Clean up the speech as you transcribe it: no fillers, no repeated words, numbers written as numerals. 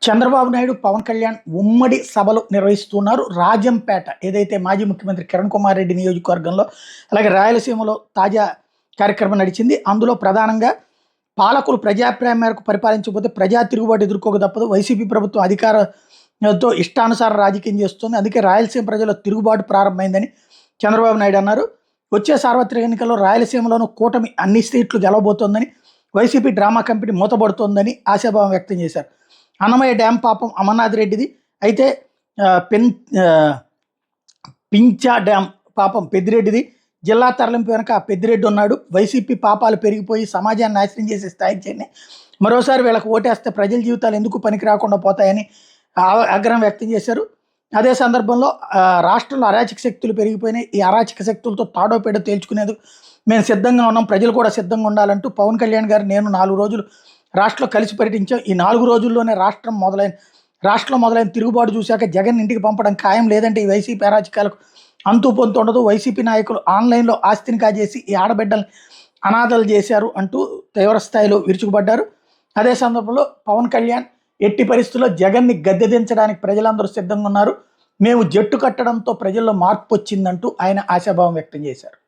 చంద్రబాబు నాయుడు, పవన్ కళ్యాణ్ ఉమ్మడి సభలు నిర్వహిస్తున్నారు. రాజంపేట ఏదైతే మాజీ ముఖ్యమంత్రి కిరణ్ కుమార్ రెడ్డి నియోజకవర్గంలో, అలాగే రాయలసీమలో తాజా కార్యక్రమం నడిచింది. అందులో ప్రధానంగా పాలకులు ప్రజాభిప్రాయం మేరకు పరిపాలించకపోతే ప్రజా తిరుగుబాటు ఎదుర్కోక తప్పదు. వైసీపీ ప్రభుత్వం అధికారంతో ఇష్టానుసారం రాజకీయం చేస్తుంది. అందుకే రాయలసీమ ప్రజల తిరుగుబాటు ప్రారంభమైందని చంద్రబాబు నాయుడు అన్నారు. వచ్చే సార్వత్రిక ఎన్నికల్లో రాయలసీమలోనూ కూటమి అన్ని సీట్లు గెలవబోతోందని, వైసీపీ డ్రామా కంపెనీ మూతపడుతోందని ఆశాభావం వ్యక్తం చేశారు. అన్నమయ్య డ్యాం పాపం అమర్నాథ్ రెడ్డిది అయితే, పెన్ పించా డ్యాం పాపం పెద్దిరెడ్డిది. జిల్లా తరలింపు వెనక పెద్దిరెడ్డి ఉన్నాడు. వైసీపీ పాపాలు పెరిగిపోయి సమాజాన్ని నాశనం చేసే స్థాయికి చేరినాయి. మరోసారి వీళ్ళకి ఓటేస్తే ప్రజల జీవితాలు ఎందుకు పనికి రాకుండా పోతాయని ఆగ్రహం వ్యక్తం చేశారు. అదే సందర్భంలో రాష్ట్రంలో అరాచక శక్తులు పెరిగిపోయినాయి. ఈ అరాచక శక్తులతో తాడోపేడో తేల్చుకునేందుకు మేము సిద్ధంగా ఉన్నాం, ప్రజలు కూడా సిద్ధంగా ఉండాలంటూ పవన్ కళ్యాణ్ గారు, నేను 4 రోజులు రాష్ట్రంలో కలిసి పర్యటించాం. ఈ 4 రోజుల్లోనే రాష్ట్రంలో మొదలైన తిరుగుబాటు చూశాక జగన్ ఇంటికి పంపడం ఖాయం. లేదంటే ఈ వైసీపీ అరాచకాలకు అంతు పొంతు ఉండదు. వైసీపీ నాయకులు ఆన్లైన్లో ఆస్తిని కాజేసి ఈ ఆడబిడ్డల్ని అనాథలు చేశారు అంటూ తీవ్రస్థాయిలో విరుచుకుపడ్డారు. అదే సందర్భంలో పవన్ కళ్యాణ్ ఎట్టి పరిస్థితుల్లో జగన్ని గద్దె దించడానికి ప్రజలందరూ సిద్ధంగా ఉన్నారు, మేము జట్టు కట్టడంతో ప్రజల్లో మార్పు వచ్చిందంటూ ఆయన ఆశాభావం వ్యక్తం చేశారు.